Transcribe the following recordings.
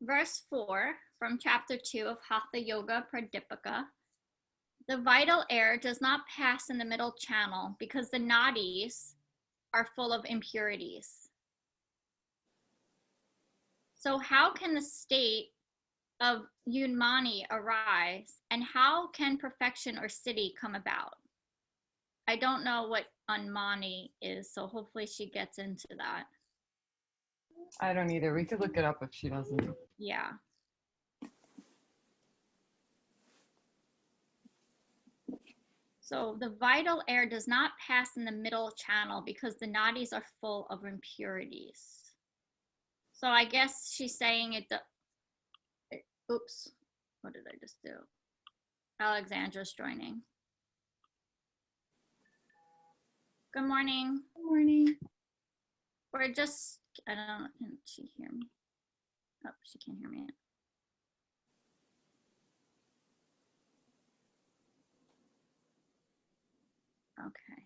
verse 4 from chapter 2 of Hatha Yoga Pradipika. The vital air does not pass in the middle channel because the nadis are full of impurities. So how can the state of Unmani arise, and how can perfection or siddhi come about? I don't know what Unmani is, so hopefully she gets into that. I don't either. We could look it up if she doesn't. Yeah. So the vital air does not pass in the middle channel because the nadis are full of impurities. So I guess she's saying oops, what did I just do? Alexandra's joining. Good morning. Good morning. We're just, I don't know, can she hear me? Oh, she can't hear me. Okay.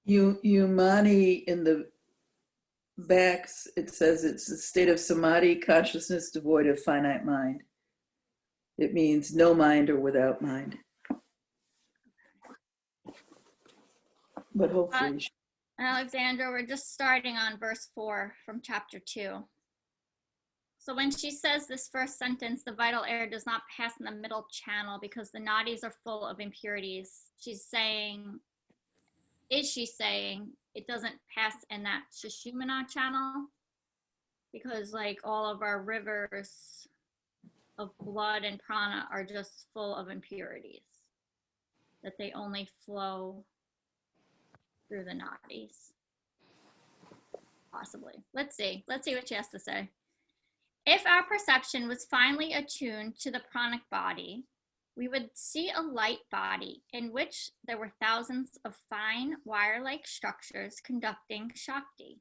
Umani in the backs, it says it's a state of samadhi, consciousness devoid of finite mind. It means no mind or without mind. But hopefully. Alexandra, we're just starting on verse 4 from chapter 2. So when she says this first sentence, the vital air does not pass in the middle channel because the nadis are full of impurities, she's saying, is she saying it doesn't pass in that Sushumna channel? Because like all of our rivers of blood and prana are just full of impurities, that they only flow through the nadis. Possibly. Let's see what she has to say. If our perception was finely attuned to the pranic body, we would see a light body in which there were thousands of fine wire-like structures conducting Shakti.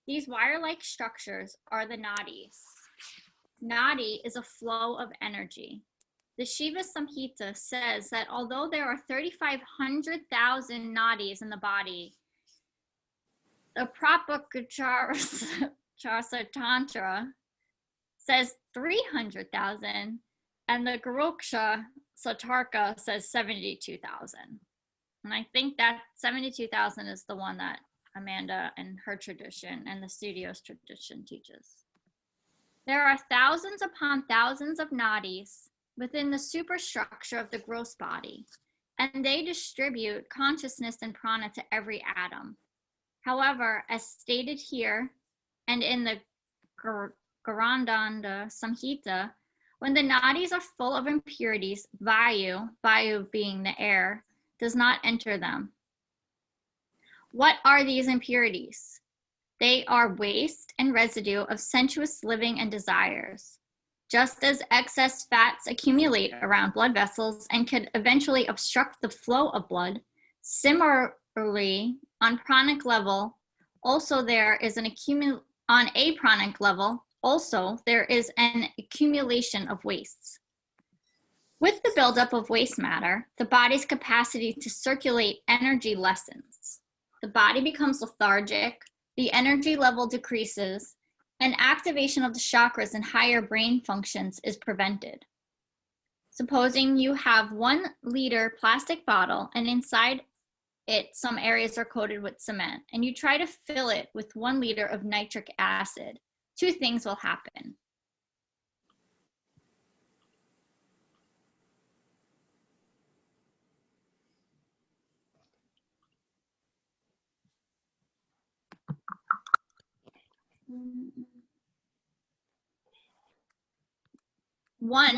These wire-like structures are the nadis. Nadi is a flow of energy. The Shiva Samhita says that although there are 3,500,000 nadis in the body, the Prapakachara Tantra says 300,000, and the Garoksha Satarka says 72,000. And I think that 72,000 is the one that Amanda and her tradition and the studio's tradition teaches. There are thousands upon thousands of nadis within the superstructure of the gross body, and they distribute consciousness and prana to every atom. However, as stated here and in the Garandanda Samhita, when the nadis are full of impurities, vayu being the air, does not enter them. What are these impurities? They are waste and residue of sensuous living and desires. Just as excess fats accumulate around blood vessels and could eventually obstruct the flow of blood, similarly, on pranic level, also there is an accumulation of wastes. With the buildup of waste matter, the body's capacity to circulate energy lessens. The body becomes lethargic, the energy level decreases, and activation of the chakras and higher brain functions is prevented. Supposing you have 1 liter plastic bottle and inside it some areas are coated with cement, and you try to fill it with 1 liter of nitric acid, 2 things will happen. One,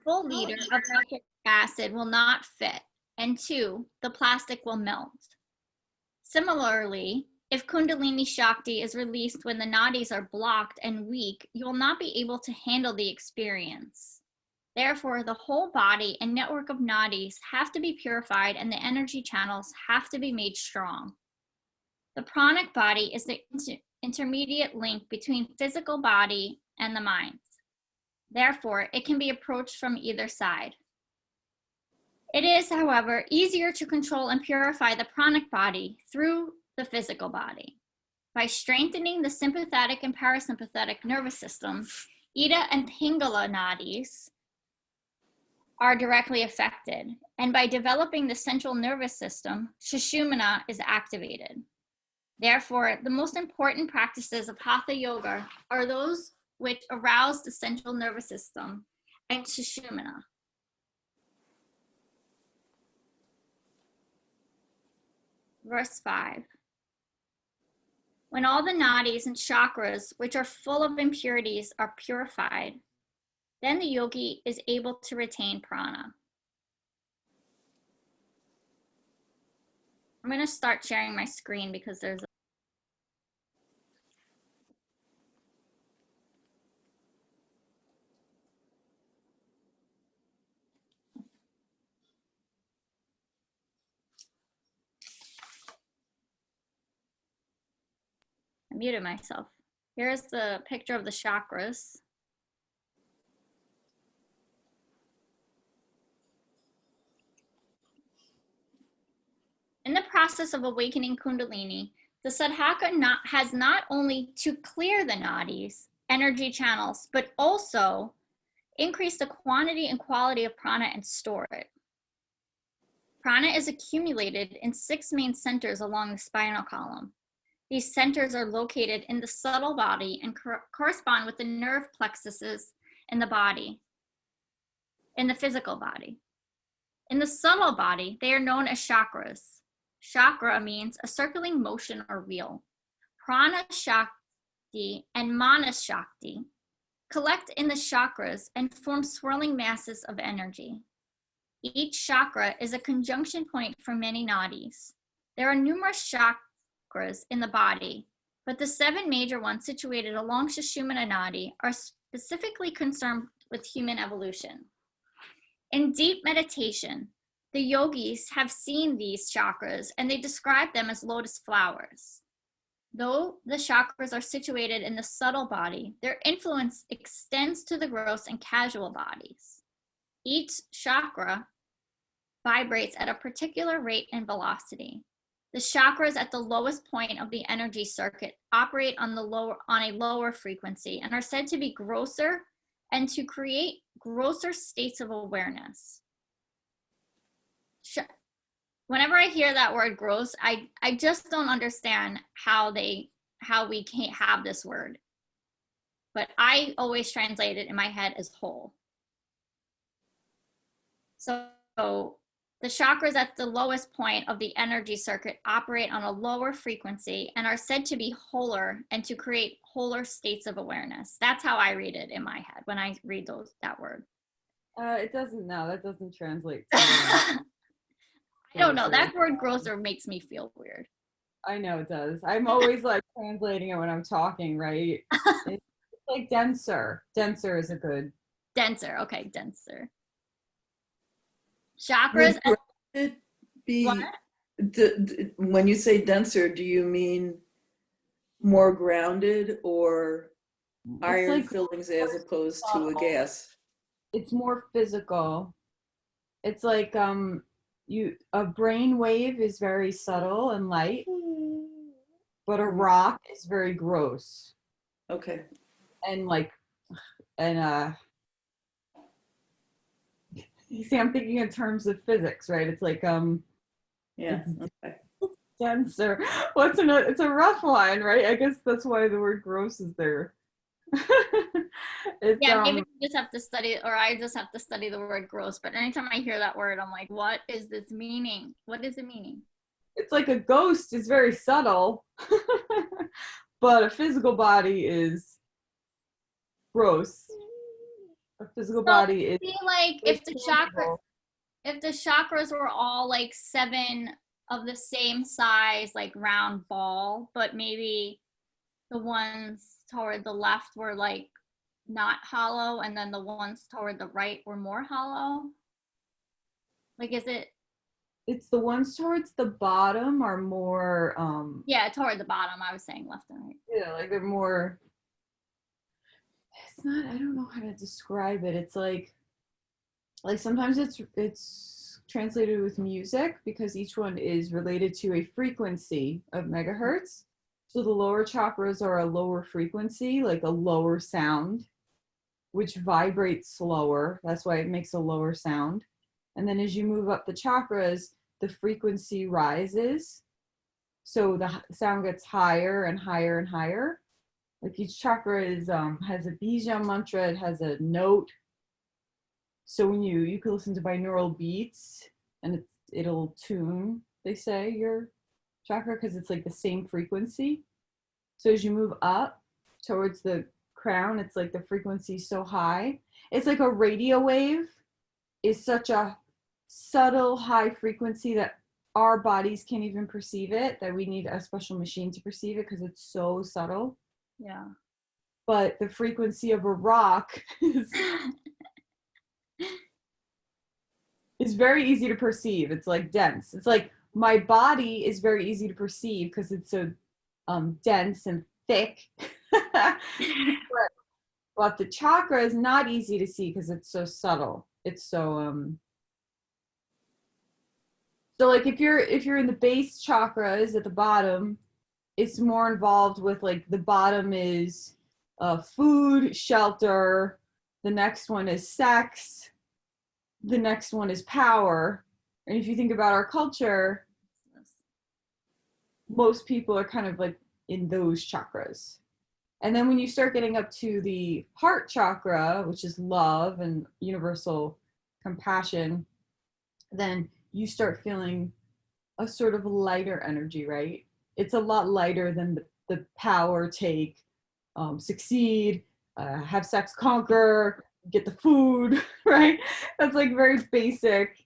full liter of nitric acid will not fit, and 2, the plastic will melt. Similarly, if Kundalini Shakti is released when the nadis are blocked and weak, you will not be able to handle the experience. Therefore, the whole body and network of nadis have to be purified and the energy channels have to be made strong. The pranic body is the intermediate link between physical body and the mind. Therefore, it can be approached from either side. It is, however, easier to control and purify the pranic body through the physical body. By strengthening the sympathetic and parasympathetic nervous system, Ida and Pingala nadis are directly affected. And by developing the central nervous system, Sushumna is activated. Therefore, the most important practices of Hatha Yoga are those which arouse the central nervous system and Sushumna. Verse 5. When all the nadis and chakras, which are full of impurities, are purified, then the yogi is able to retain prana. I'm going to start sharing my screen because there's a I muted myself. Here's the picture of the chakras. In the process of awakening Kundalini, the sadhaka has not only to clear the nadis, energy channels, but also increase the quantity and quality of prana and store it. Prana is accumulated in 6 main centers along the spinal column. These centers are located in the subtle body and correspond with the nerve plexuses in the body, in the physical body. In the subtle body, they are known as chakras. Chakra means a circling motion or wheel. Prana Shakti and Mana Shakti collect in the chakras and form swirling masses of energy. Each chakra is a conjunction point for many nadis. There are numerous chakras in the body, but the 7 major ones situated along Sushumna Nadi are specifically concerned with human evolution. In deep meditation, the yogis have seen these chakras and they describe them as lotus flowers. Though the chakras are situated in the subtle body, their influence extends to the gross and casual bodies. Each chakra vibrates at a particular rate and velocity. The chakras at the lowest point of the energy circuit operate on a lower frequency and are said to be grosser and to create grosser states of awareness. Whenever I hear that word gross, I just don't understand how we can't have this word. But I always translate it in my head as whole. So the chakras at the lowest point of the energy circuit operate on a lower frequency and are said to be wholer and to create wholer states of awareness. That's how I read it in my head when I read that word. It doesn't, no, that doesn't translate. I don't know. That word grosser makes me feel weird. I know it does. I'm always like translating it when I'm talking, right? It's like denser. Denser is a good. Denser. Okay, denser. Chakras. Would it be, when you say denser, do you mean more grounded or iron like fillings as opposed to a gas? It's more physical. It's like a brain wave is very subtle and light, but a rock is very gross. Okay. And you see, I'm thinking in terms of physics, right? It's like Yeah. Okay. denser. Well, it's a rough line, right? I guess that's why the word gross is there. Maybe we just have to study, or I just have to study the word gross. But anytime I hear that word, I'm like, what is this meaning? What is it meaning? It's like a ghost is very subtle, but a physical body is gross. A physical body is like if the chakras were all like 7 of the same size, like round ball, but maybe the ones toward the left were like not hollow, and then the ones toward the right were more hollow. Like, is it? It's the ones towards the bottom are more. Yeah, toward the bottom. I was saying left and right. Yeah, like they're more. It's not. I don't know how to describe it. It's like sometimes it's translated with music because each one is related to a frequency of megahertz. So the lower chakras are a lower frequency, like a lower sound. which vibrates slower. That's why it makes a lower sound. And then as you move up the chakras, the frequency rises. So the sound gets higher and higher and higher. Like each chakra is has a bija mantra, it has a note. So when you can listen to binaural beats and it'll tune, they say, your chakra because it's like the same frequency. So as you move up towards the crown, it's like the frequency so high. It's like a radio wave is such a subtle high frequency that our bodies can't even perceive it, that we need a special machine to perceive it because it's so subtle. Yeah. But the frequency of a rock is very easy to perceive. It's like dense. It's like my body is very easy to perceive because it's so dense and thick. but the chakra is not easy to see because it's so subtle. It's so so like if you're in the base chakras at the bottom, it's more involved with like the bottom is food, shelter, the next one is sex, the next one is power. And if you think about our culture, most people are kind of like in those chakras. And then when you start getting up to the heart chakra, which is love and universal compassion, then you start feeling a sort of lighter energy, right? It's a lot lighter than the power, take, succeed, have sex, conquer, get the food, right? That's like very basic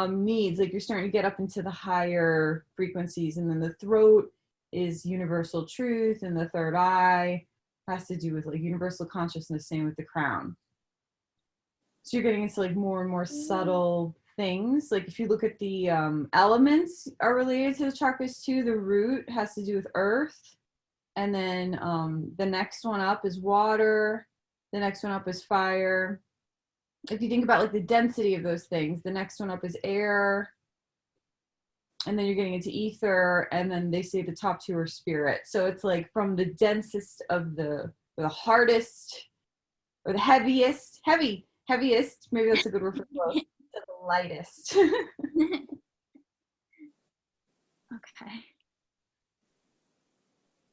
needs. Like you're starting to get up into the higher frequencies. And then the throat is universal truth, and the third eye has to do with like universal consciousness, same with the crown. So you're getting into like more and more subtle things. Like if you look at the elements are related to the chakras too. The root has to do with earth, and then the next one up is water, the next one up is fire. If you think about like the density of those things, the next one up is air, and then you're getting into ether, and then they say the top two are spirit. So it's like from the densest of the hardest, or the heaviest, maybe that's a good word for both, to the lightest. Okay.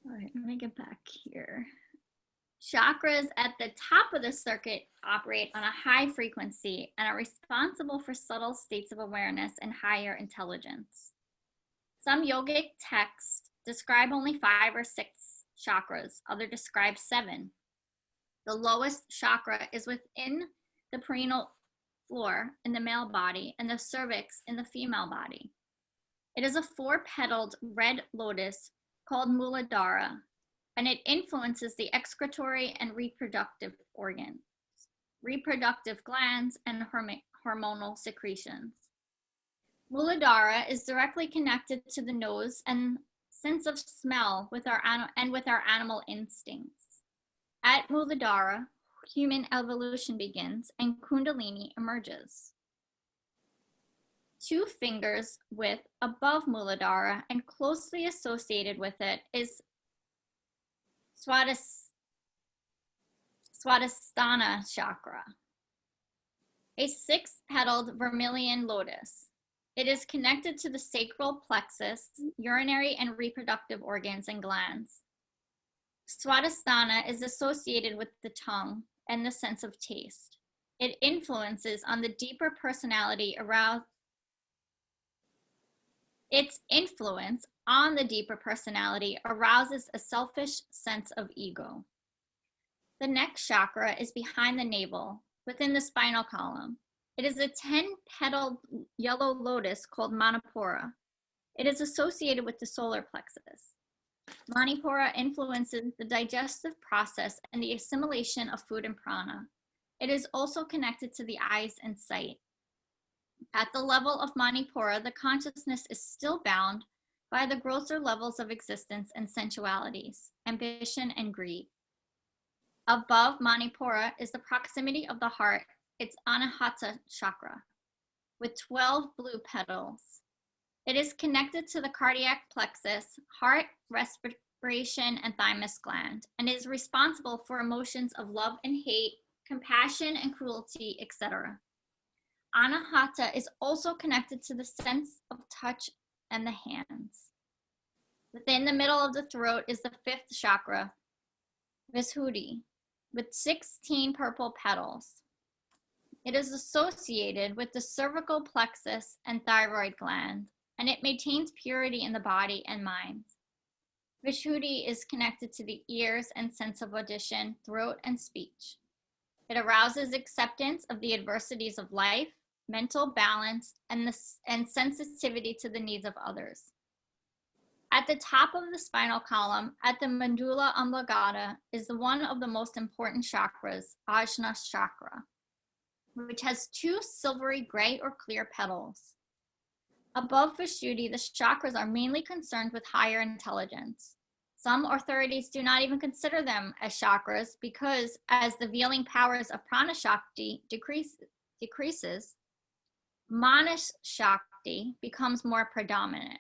All right, let me get back here. Chakras at the top of the circuit operate on a high frequency and are responsible for subtle states of awareness and higher intelligence. Some yogic texts describe only 5 or 6 chakras, others describe 7. The lowest chakra is within the perineal floor in the male body and the cervix in the female body. It is a 4-petaled red lotus called Muladhara, and it influences the excretory and reproductive organs, reproductive glands, and hormonal secretions. Muladhara is directly connected to the nose and sense of smell with our animal instincts. At Muladhara, human evolution begins and Kundalini emerges. 2 fingers width above Muladhara and closely associated with it is Swadhisthana chakra, a 6-petaled vermilion lotus. It is connected to the sacral plexus, urinary and reproductive organs and glands. Swadhisthana is associated with the tongue and the sense of taste. It influences on the deeper personality aroused. Its influence on the deeper personality arouses a selfish sense of ego. The next chakra is behind the navel, within the spinal column. It is a 10-petaled yellow lotus called Manipura. It is associated with the solar plexus. Manipura influences the digestive process and the assimilation of food and prana. It is also connected to the eyes and sight. At the level of Manipura, the consciousness is still bound by the grosser levels of existence and sensualities, ambition and greed. Above Manipura is the proximity of the heart, its Anahata chakra, with 12 blue petals. It is connected to the cardiac plexus, heart, respiration, and thymus gland, and is responsible for emotions of love and hate, compassion and cruelty, etc. Anahata is also connected to the sense of touch and the hands. Within the middle of the throat is the fifth chakra, Vishuddhi, with 16 purple petals. It is associated with the cervical plexus and thyroid gland, and it maintains purity in the body and mind. Vishuddhi is connected to the ears and sense of audition, throat, and speech. It arouses acceptance of the adversities of life, mental balance, and sensitivity to the needs of others. At the top of the spinal column, at the medulla oblongata, is one of the most important chakras, Ajna chakra, which has 2 silvery gray or clear petals. Above Vishuddhi, the chakras are mainly concerned with higher intelligence. Some authorities do not even consider them as chakras because as the veiling powers of prana shakti decreases, mana shakti becomes more predominant.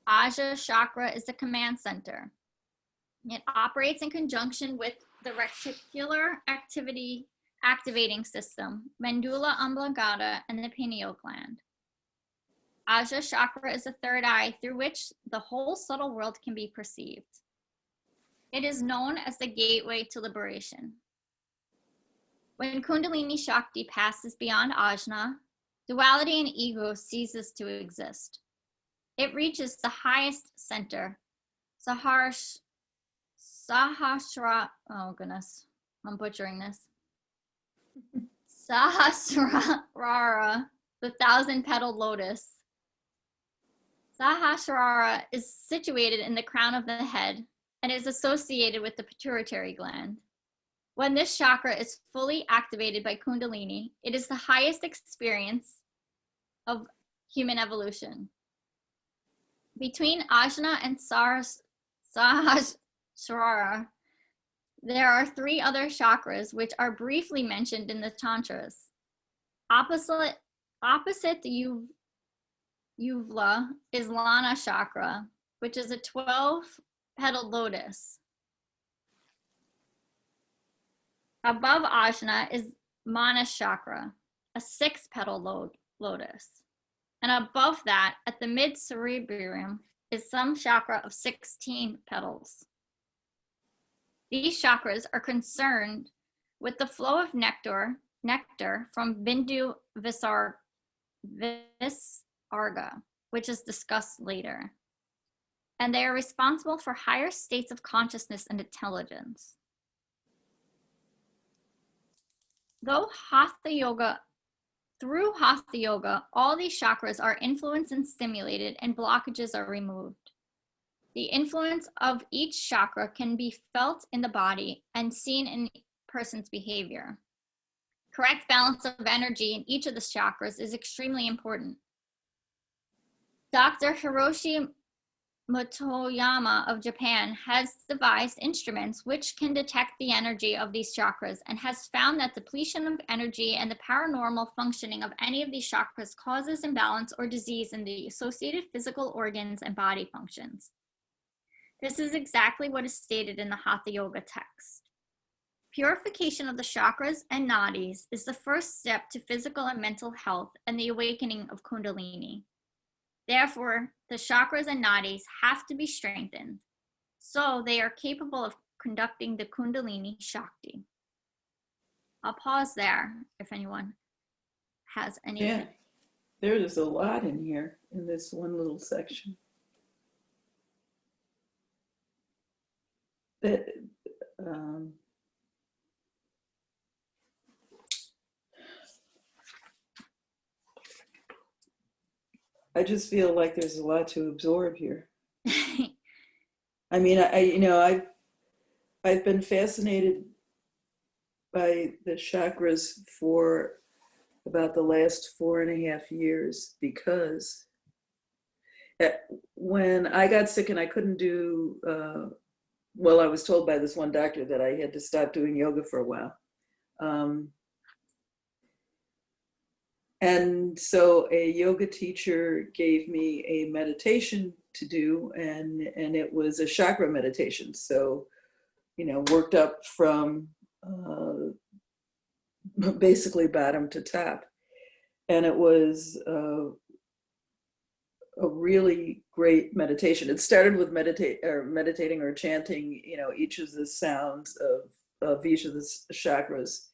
Ajna chakra is the command center. It operates in conjunction with the reticular activating system, medulla oblongata, and the pineal gland. Ajna chakra is the third eye through which the whole subtle world can be perceived. It is known as the gateway to liberation. When Kundalini Shakti passes beyond Ajna, duality and ego ceases to exist. It reaches the highest center, Sahasrara, oh goodness, I'm butchering this. Sahasrara, the 1,000-petaled lotus. Sahasrara is situated in the crown of the head and is associated with the pituitary gland. When this chakra is fully activated by Kundalini, it is the highest experience of human evolution. Between Ajna and Sahasrara, there are 3 other chakras which are briefly mentioned in the Tantras. Opposite the uvula is Lana chakra, which is a 12-petaled lotus. Above Ajna is Mana chakra, a 6-petaled lotus. And above that, at the mid-cerebrum, is some chakra of 16 petals. These chakras are concerned with the flow of nectar from Bendu Visarga, which is discussed later. And they are responsible for higher states of consciousness and intelligence. Through Hatha Yoga, all these chakras are influenced and stimulated, and blockages are removed. The influence of each chakra can be felt in the body and seen in a person's behavior. Correct balance of energy in each of the chakras is extremely important. Dr. Hiroshi Motoyama of Japan has devised instruments which can detect the energy of these chakras and has found that depletion of energy and the paranormal functioning of any of these chakras causes imbalance or disease in the associated physical organs and body functions. This is exactly what is stated in the Hatha Yoga text. Purification of the chakras and nadis is the first step to physical and mental health and the awakening of Kundalini. Therefore, the chakras and nadis have to be strengthened, so they are capable of conducting the Kundalini Shakti. I'll pause there if anyone has anything. Yeah, there is a lot in here in this one little section. That, I just feel like there's a lot to absorb here. I mean, I've been fascinated by the chakras for about the last 4.5 years because when I got sick and I couldn't do, I was told by this one doctor that I had to stop doing yoga for a while. And so a yoga teacher gave me a meditation to do, and it was a chakra meditation. So, worked up from basically bottom to top. And it was a really great meditation. It started with meditating or chanting, each of the sounds of each of the chakras.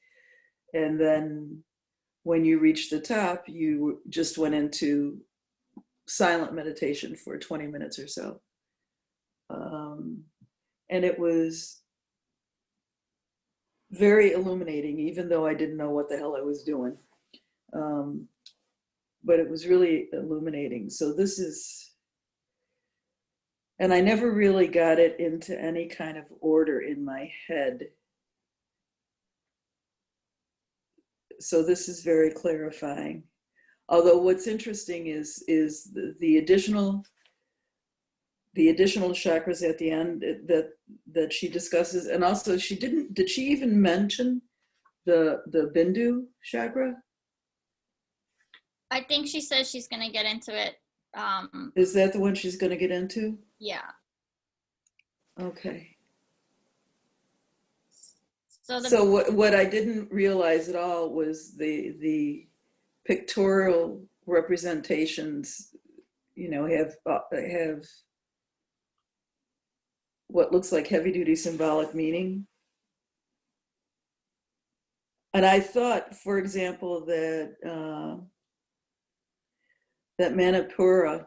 And then when you reached the top, you just went into silent meditation for 20 minutes or so. And it was very illuminating, even though I didn't know what the hell I was doing. But it was really illuminating. So this is, and I never really got it into any kind of order in my head. So this is very clarifying. Although what's interesting is the additional chakras at the end that she discusses, and also did she even mention the Bendu Chakra? I think she says she's going to get into it. Is that the one she's going to get into? Yeah. Okay. So what I didn't realize at all was the pictorial representations, have what looks like heavy duty symbolic meaning. And I thought, for example, that Manipura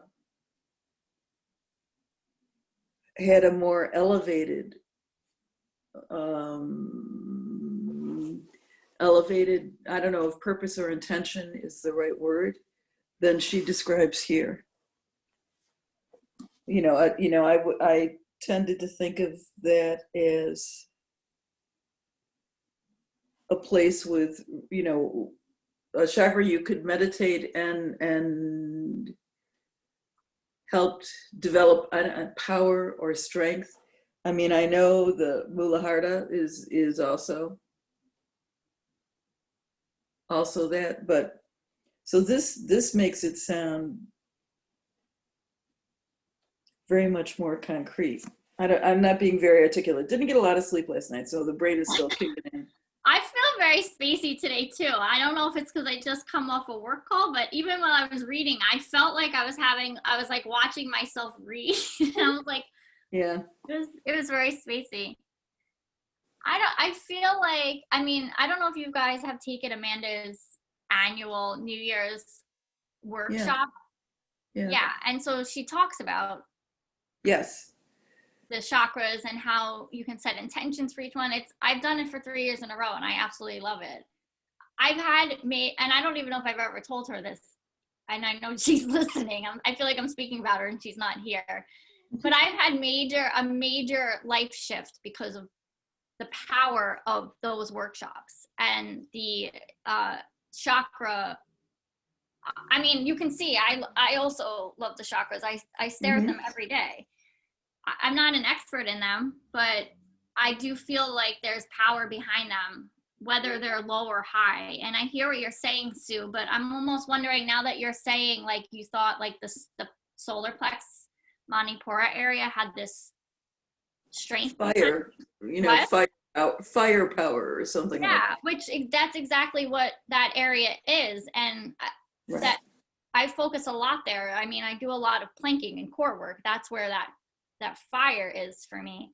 had a more elevated, I don't know if purpose or intention is the right word, than she describes here. I tended to think of that as a place with, a chakra you could meditate and helped develop power or strength. I mean, I know the Muladhara is also that, but so this makes it sound very much more concrete. I'm not being very articulate. Didn't get a lot of sleep last night, so the brain is still kicking in. I feel very spacey today too. I don't know if it's because I just come off a work call, but even when I was reading, I felt like I was like watching myself read. And I was like, yeah, it was very spacey. I feel like, I don't know if you guys have taken Amanda's annual New Year's workshop. Yeah. And so she talks about yes, the chakras and how you can set intentions for each one. I've done it for 3 years in a row and I absolutely love it. And I don't even know if I've ever told her this, and I know she's listening. I feel like I'm speaking about her and she's not here, but I've had a major life shift because of the power of those workshops and the chakra. I mean, you can see, I also love the chakras. I stare at them every day. I'm not an expert in them, but I do feel like there's power behind them, whether they're low or high. And I hear what you're saying, Sue, but I'm almost wondering now that you're saying, like, you thought like the solar plex Manipura area had this strength. Fire, fire power or something. Yeah, that's exactly what that area is. And that I focus a lot there. I mean, I do a lot of planking and core work. That's where that fire is for me.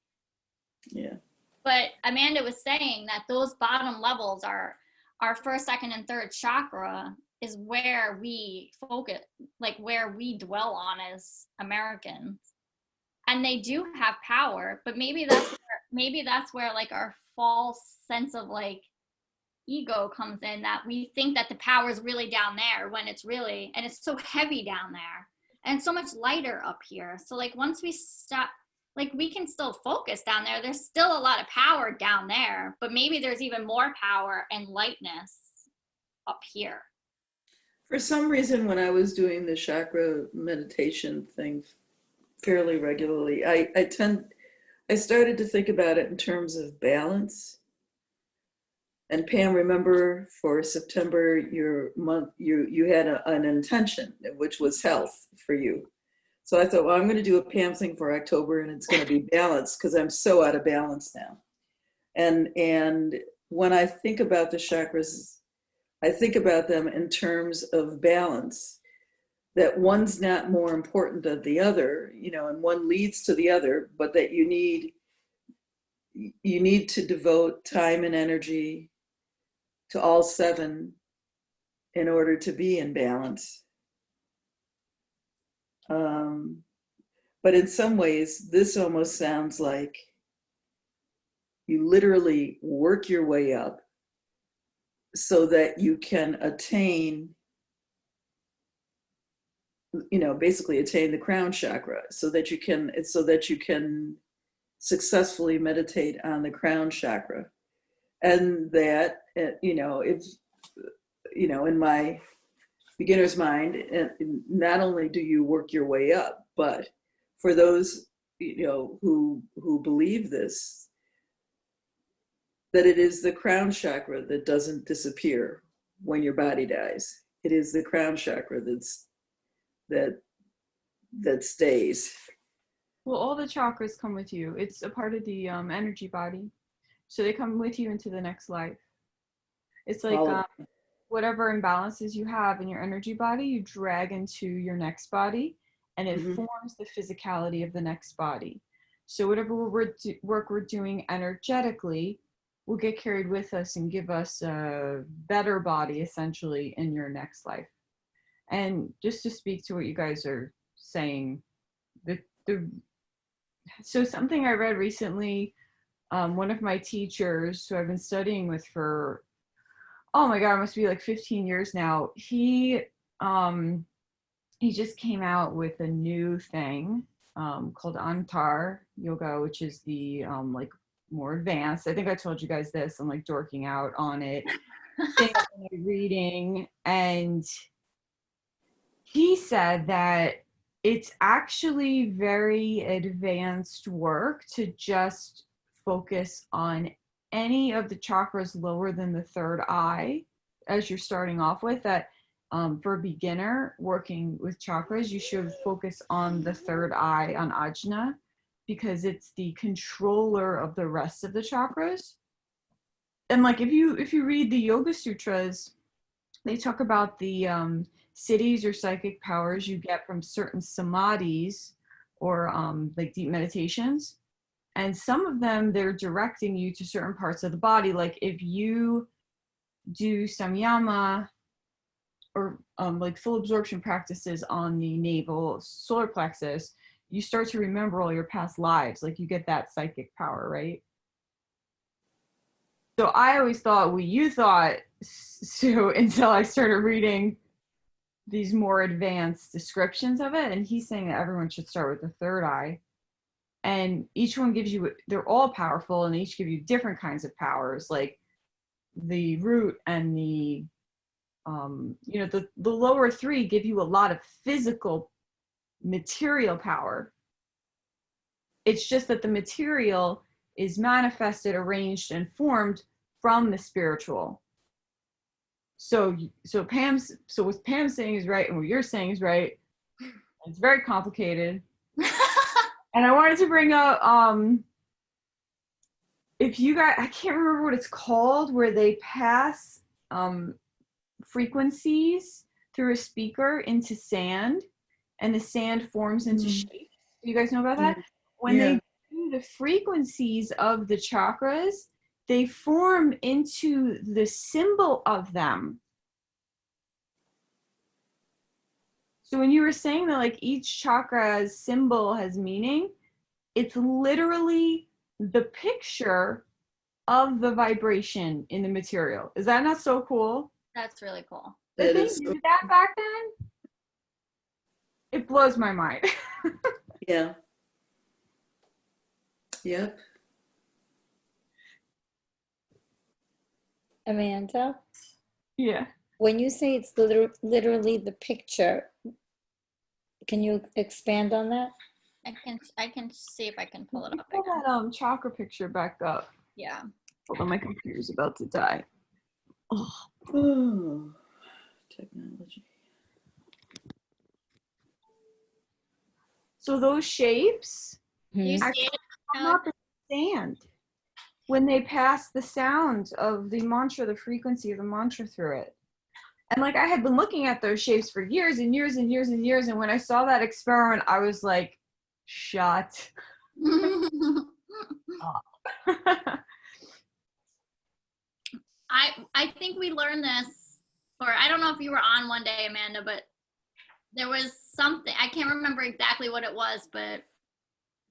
Yeah. But Amanda was saying that those bottom levels are our first, second, and third chakra is where we focus, like where we dwell on as Americans. And they do have power, but maybe that's where like our false sense of like ego comes in, that we think that the power is really down there when it's really, and it's so heavy down there and so much lighter up here. So like once we stop, like we can still focus down there, there's still a lot of power down there, but maybe there's even more power and lightness up here. For some reason, when I was doing the chakra meditation thing fairly regularly, I started to think about it in terms of balance. And Pam, remember for September, your month, you had an intention, which was health for you. So I thought, well, I'm going to do a Pam thing for October, and it's going to be balance because I'm so out of balance now. And when I think about the chakras, I think about them in terms of balance, that one's not more important than the other, and one leads to the other, but that you need to devote time and energy to all seven in order to be in balance. But in some ways, this almost sounds like you literally work your way up so that you can attain, basically attain the crown chakra, so that you can successfully meditate on the crown chakra. And that, if, in my beginner's mind, not only do you work your way up, but for those, who believe this, that it is the crown chakra that doesn't disappear when your body dies. It is the crown chakra that stays. Well, all the chakras come with you. It's a part of the energy body. So they come with you into the next life. It's like whatever imbalances you have in your energy body, you drag into your next body, and it forms the physicality of the next body. So whatever work we're doing energetically will get carried with us and give us a better body, essentially, in your next life. And just to speak to what you guys are saying, so something I read recently, one of my teachers who I've been studying with for, oh my God, it must be like 15 years now. He just came out with a new thing called Antar Yoga, which is the like more advanced. I think I told you guys this. I'm like dorking out on it, reading, and he said that it's actually very advanced work to just focus on any of the chakras lower than the third eye as you're starting off with. That for a beginner working with chakras, you should focus on the third eye, on Ajna, because it's the controller of the rest of the chakras. And like if you read the Yoga Sutras, they talk about the siddhis or psychic powers you get from certain samadhis or like deep meditations. And some of them, they're directing you to certain parts of the body. Like if you do samyama or like full absorption practices on the navel solar plexus, you start to remember all your past lives. Like you get that psychic power, right? So I always thought what you thought, so until I started reading these more advanced descriptions of it. And he's saying that everyone should start with the third eye. And each one gives you, they're all powerful, and they each give you different kinds of powers, like the root and the lower three give you a lot of physical material power. It's just that the material is manifested, arranged, and formed from the spiritual. So what Pam's saying is right, and what you're saying is right. It's very complicated. And I wanted to bring up, if you guys, I can't remember what it's called, where they pass frequencies through a speaker into sand, and the sand forms into shapes. Do you guys know about that? When they do the frequencies of the chakras, they form into the symbol of them. So when you were saying that like each chakra's symbol has meaning, it's literally the picture of the vibration in the material. Is that not so cool? That's really cool. Did they do that back then? It blows my mind. Yeah. Yep. Amanda? Yeah. When you say it's literally the picture, can you expand on that? I can see if I can pull it up Pull again. that chakra picture back up. Yeah. Hold on, my computer's about to die. Oh, technology. So those shapes Do you see actually it? come up in sand. when they pass the sound of the mantra, the frequency of the mantra through it. And like I had been looking at those shapes for years and years and years and years. And when I saw that experiment, I was like, shut up. I think we learned this, or I don't know if you were on one day, Amanda, but there was something, I can't remember exactly what it was, but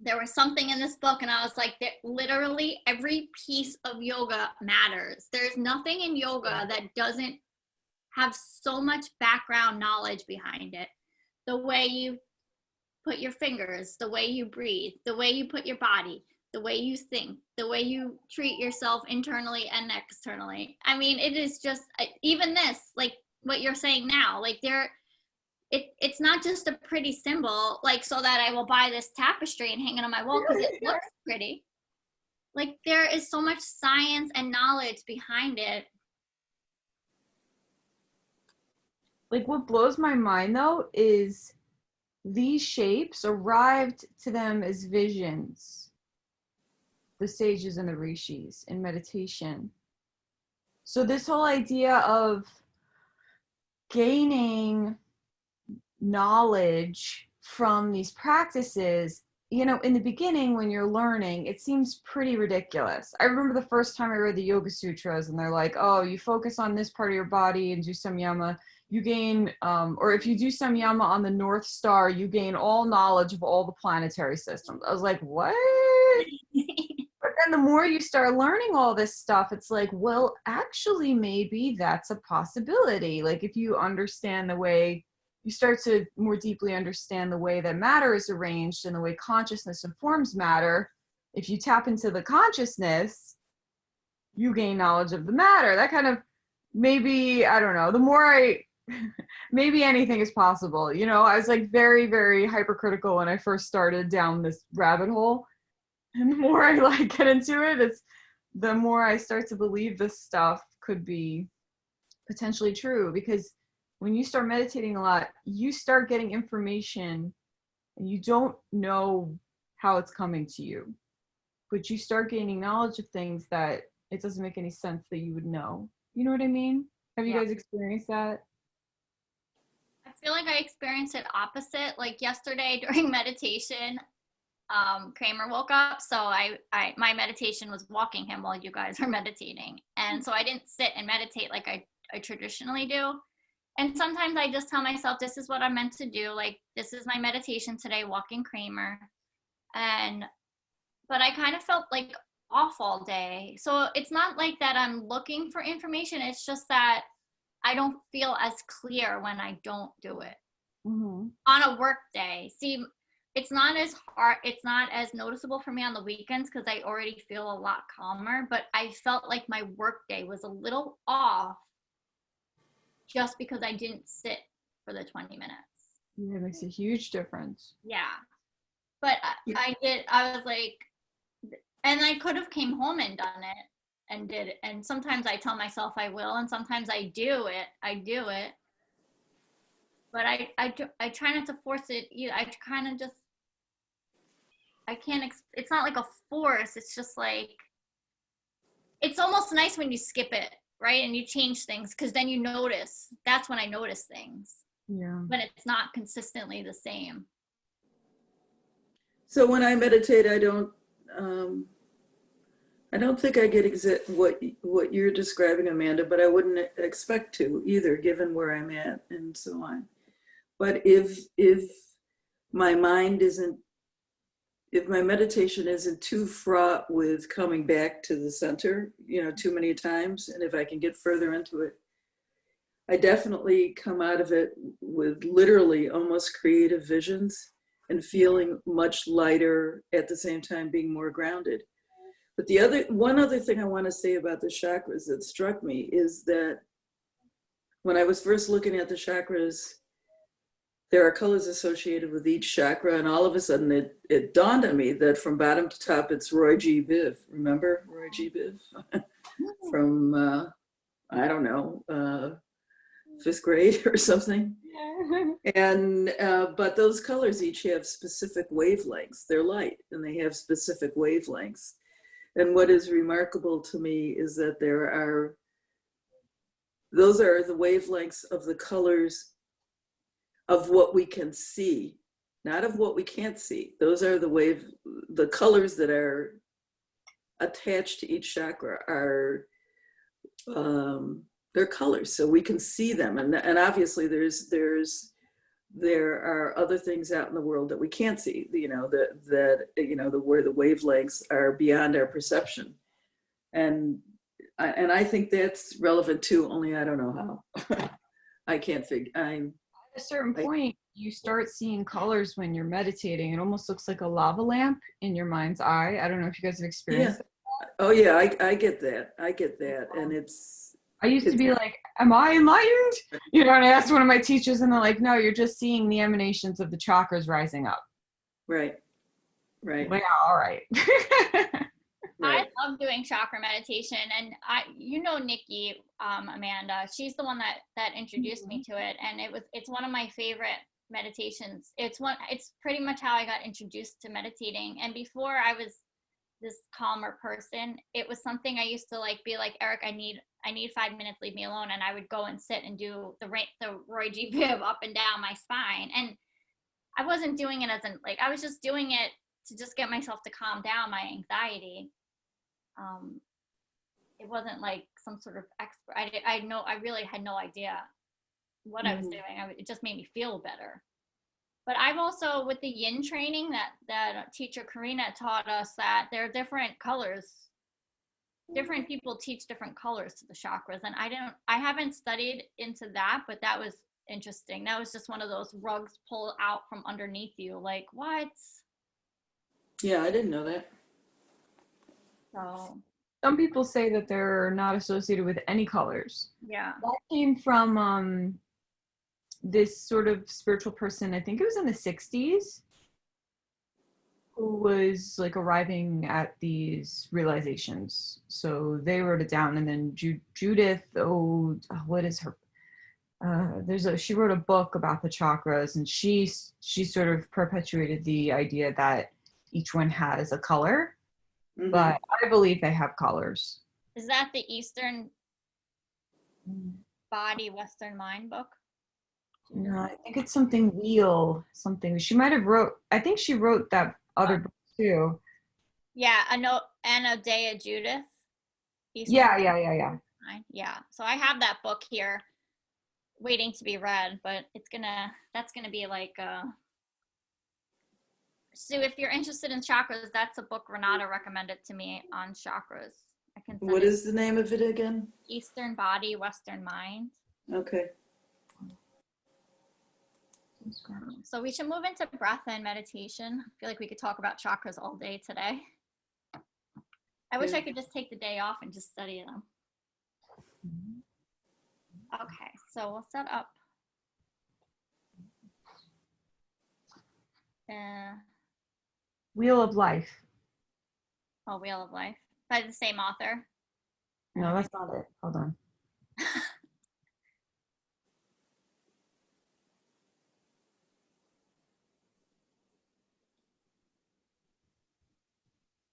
there was something in this book, and I was like, literally every piece of yoga matters. There's nothing in yoga that doesn't have so much background knowledge behind it. The way you put your fingers, the way you breathe, the way you put your body, the way you think, the way you treat yourself internally and externally. I mean, it is just, even this, like what you're saying now, like it's not just a pretty symbol, like so that I will buy this tapestry and hang it on my wall because it looks pretty. Like there is so much science and knowledge behind it. Like what blows my mind though is these shapes arrived to them as visions, the sages and the rishis in meditation. So this whole idea of gaining knowledge from these practices, you know, in the beginning when you're learning, it seems pretty ridiculous. I remember the first time I read the Yoga Sutras and they're like, oh, you focus on this part of your body and do samyama, you gain, or if you do samyama on the North Star, you gain all knowledge of all the planetary systems. I was like, what? But then the more you start learning all this stuff, it's like, well, actually, maybe that's a possibility. Like if you understand the way, you start to more deeply understand the way that matter is arranged and the way consciousness informs matter. If you tap into the consciousness, you gain knowledge of the matter. That kind of, maybe, I don't know, the more maybe anything is possible. You know, I was like very, very hypercritical when I first started down this rabbit hole. And the more I like get into it, it's the more I start to believe this stuff could be potentially true. Because when you start meditating a lot, you start getting information and you don't know how it's coming to you. But you start gaining knowledge of things that it doesn't make any sense that you would know. You know what I mean? Have you guys experienced that? I feel like I experienced it opposite. Like yesterday during meditation, Kramer woke up, so my meditation was walking him while you guys were meditating, and so I didn't sit and meditate like I traditionally do. And sometimes I just tell myself, this is what I'm meant to do, like this is my meditation today, walking Kramer. But I kind of felt like off all day. So it's not like that I'm looking for information, it's just that I don't feel as clear when I don't do it. On a work day. See, it's not as hard, it's not as noticeable for me on the weekends because I already feel a lot calmer, but I felt like my work day was a little off just because I didn't sit for the 20 minutes. Yeah, it makes a huge difference. Yeah. But I was like, and I could have came home and done it and did it. And sometimes I tell myself I will, and sometimes I do it. But I try not to force it. I kind of just, I can't, it's not like a force. It's just like, it's almost nice when you skip it, right? And you change things because then you notice. That's when I notice things. Yeah. When it's not consistently the same. So when I meditate, I don't think I get what you're describing, Amanda, but I wouldn't expect to either, given where I'm at and so on. But if my mind isn't, if my meditation isn't too fraught with coming back to the center, you know, too many times, and if I can get further into it, I definitely come out of it with literally almost creative visions and feeling much lighter, at the same time being more grounded. But one other thing I want to say about the chakras that struck me is that when I was first looking at the chakras, there are colors associated with each chakra, and all of a sudden it dawned on me that from bottom to top, it's Roy G. Biv. Remember Roy G. Biv? From, I don't know, 5th grade or something. And, but those colors each have specific wavelengths. They're light, and they have specific wavelengths. And what is remarkable to me is that those are the wavelengths of the colors of what we can see, not of what we can't see. Those are the colors that are attached to each chakra are, they're colors, so we can see them. And obviously there are other things out in the world that we can't see, where the wavelengths are beyond our perception. And I think that's relevant too, only I don't know how. I can't figure, At a certain point, you start seeing colors when you're meditating. It almost looks like a lava lamp in your mind's eye. I don't know if you guys have experienced that. Oh yeah, I get that. And I used to be like, am I enlightened? And I asked one of my teachers and they're like, no, you're just seeing the emanations of the chakras rising up. Right. Like, all right. Right. I love doing chakra meditation, and Nikki, Amanda, she's the one that introduced me to it, and it's one of my favorite meditations. It's pretty much how I got introduced to meditating. And before I was this calmer person, it was something I used to be like, Eric, I need 5 minutes, leave me alone. And I would go and sit and do the Roy G. Biv up and down my spine. And I wasn't doing it I was just doing it to just get myself to calm down my anxiety. It wasn't like some sort of expert. I really had no idea what I was doing. It just made me feel better. But I've also, with the yin training that teacher Karina taught us, that there are different colors. Different people teach different colors to the chakras. And I haven't studied into that, but that was interesting. That was just one of those rugs pulled out from underneath you. Like, what? Yeah, I didn't know that. So some people say that they're not associated with any colors. Yeah. That came from this sort of spiritual person, I think it was in the 60s, who was like arriving at these realizations. So they wrote it down, and then Judith, what is her? She wrote a book about the chakras, and she sort of perpetuated the idea that each one has a color, but I believe they have colors. Is that the Eastern Body, Western Mind book? No, I think it's something she might have I think she wrote that other book too. Yeah, Anna Dea Judith. Yeah. Yeah, so I have that book here waiting to be read, but that's gonna be like so if you're interested in chakras, that's a book Renata recommended to me on chakras. I can send What is the name of it again? Eastern Body, Western Mind. Okay. So we should move into breath and meditation. I feel like we could talk about chakras all day today. I wish I could just take the day off and just study them. Okay, so we'll set up. Wheel of Life. Oh, Wheel of Life by the same author. No, that's not it. Hold on.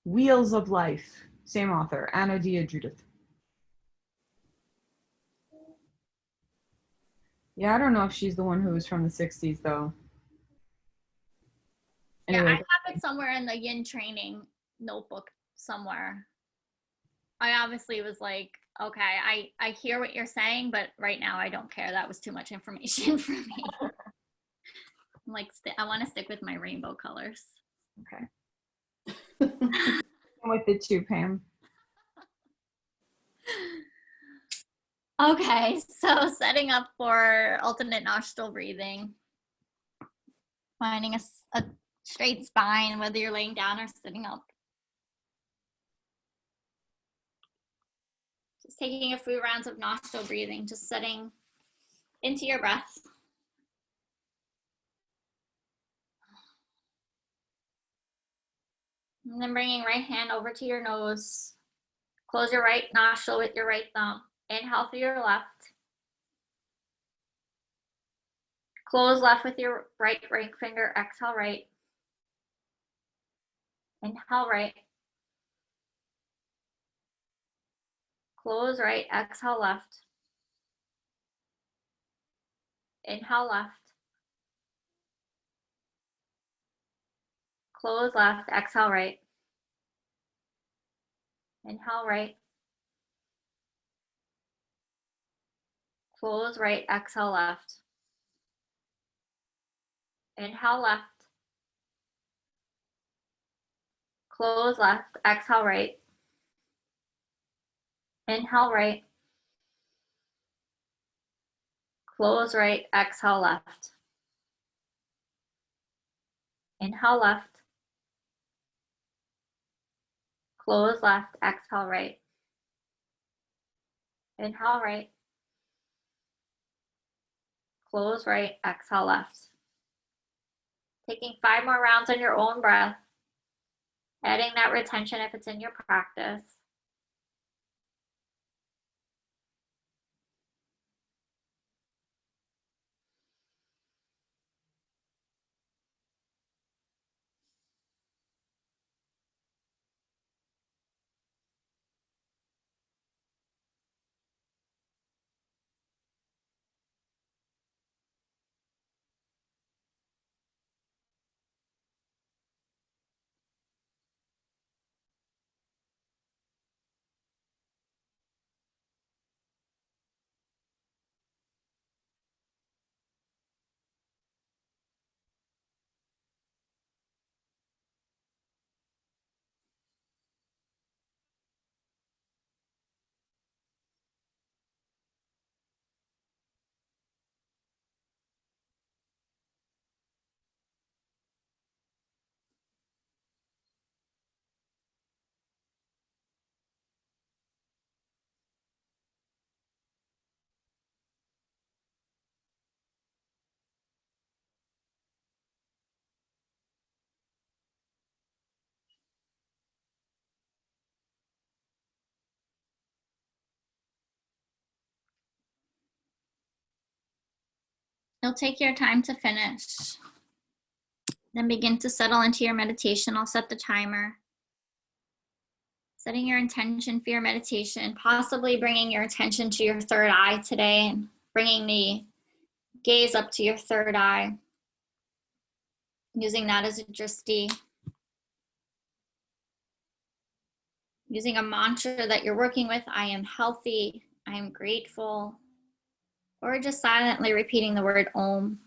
Wheels of Life, same author, Anna Dea Judith. Yeah, I don't know if she's the one who was from the 60s, though. Anyway. Yeah, I have it somewhere in the yin training notebook somewhere. I obviously was like, okay, I hear what you're saying, but right now I don't care. That was too much information for me. I'm like, I want to stick with my rainbow colors. Okay. I'm with it too, Pam. Okay, so setting up for alternate nostril breathing. Finding a straight spine, whether you're laying down or sitting up. Just taking a few rounds of nostril breathing, just setting into your breath. And then bringing right hand over to your nose. Close your right nostril with your right thumb. Inhale through your left. Close left with your right ring finger. Exhale right. Inhale right. Close right, exhale left. Inhale left. Close left, exhale right. Inhale right. Close right, exhale left. Inhale left. Close left, exhale right. Inhale right. Close right, exhale left. Inhale left. Close left, exhale right. Inhale right. Close right, exhale left. Taking 5 more rounds on your own breath. Adding that retention if it's in your practice. You'll take your time to finish. Then begin to settle into your meditation. I'll set the timer. Setting your intention for your meditation, possibly bringing your attention to your third eye today and bringing the gaze up to your third eye. Using that as a drishti. Using a mantra that you're working with, I am healthy, I am grateful, or just silently repeating the word Om.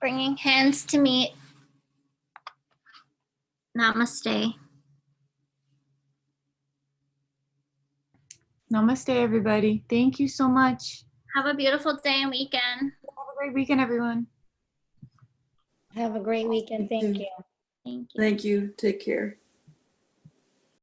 Bringing hands to meet. Namaste. Namaste, everybody. Thank you so much. Have a beautiful day and weekend. Have a great weekend, everyone. Have a great weekend. Thank you. Thank you. Thank you. Take care.